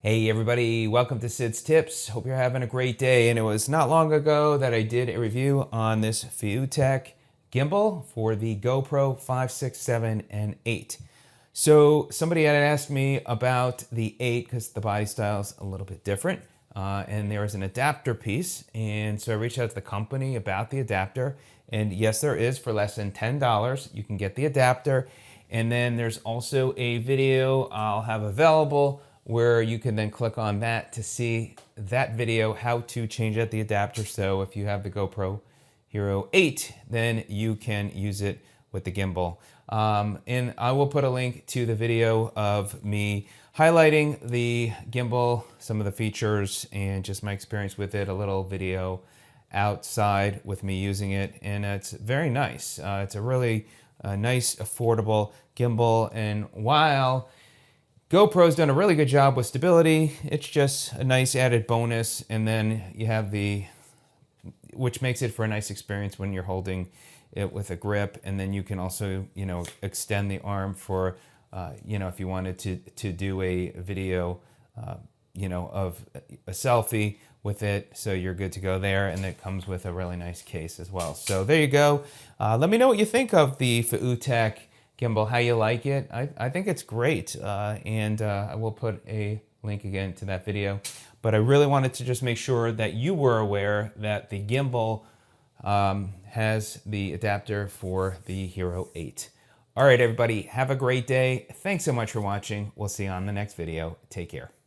Hey everybody, welcome to Sid's Tips. Hope you're having a great day. And it was not long ago that I did a review on this Feiyutech gimbal for the GoPro 5, 6, 7, and 8. So somebody had asked me about the 8 because the body style is a little bit different. And there is an adapter piece. And so I reached out to the company about the adapter. And yes, there is for less than $10. You can get the adapter. And then there's also a video I'll have available where you can then click on that to see that video, how to change out the adapter. So if you have the GoPro Hero 8, then you can use it with the gimbal. And I will put a link to the video of me highlighting the gimbal, some of the features, and just my experience with it, a little video outside with me using it. And it's very nice. It's a really nice, affordable gimbal. And while GoPro's done a really good job with stability, it's just a nice added bonus. And then you have which makes it for a nice experience when you're holding it with a grip. And then you can also, extend the arm for, if you wanted to do a video, of a selfie with it. So you're good to go there. And it comes with a really nice case as well. So there you go. Let me know what you think of the Feiyutech gimbal, how you like it. I think it's great, and I will put a link again to that video. But I really wanted to just make sure that you were aware that the gimbal has the adapter for the Hero 8. All right, everybody, have a great day. Thanks so much for watching. We'll see you on the next video. Take care.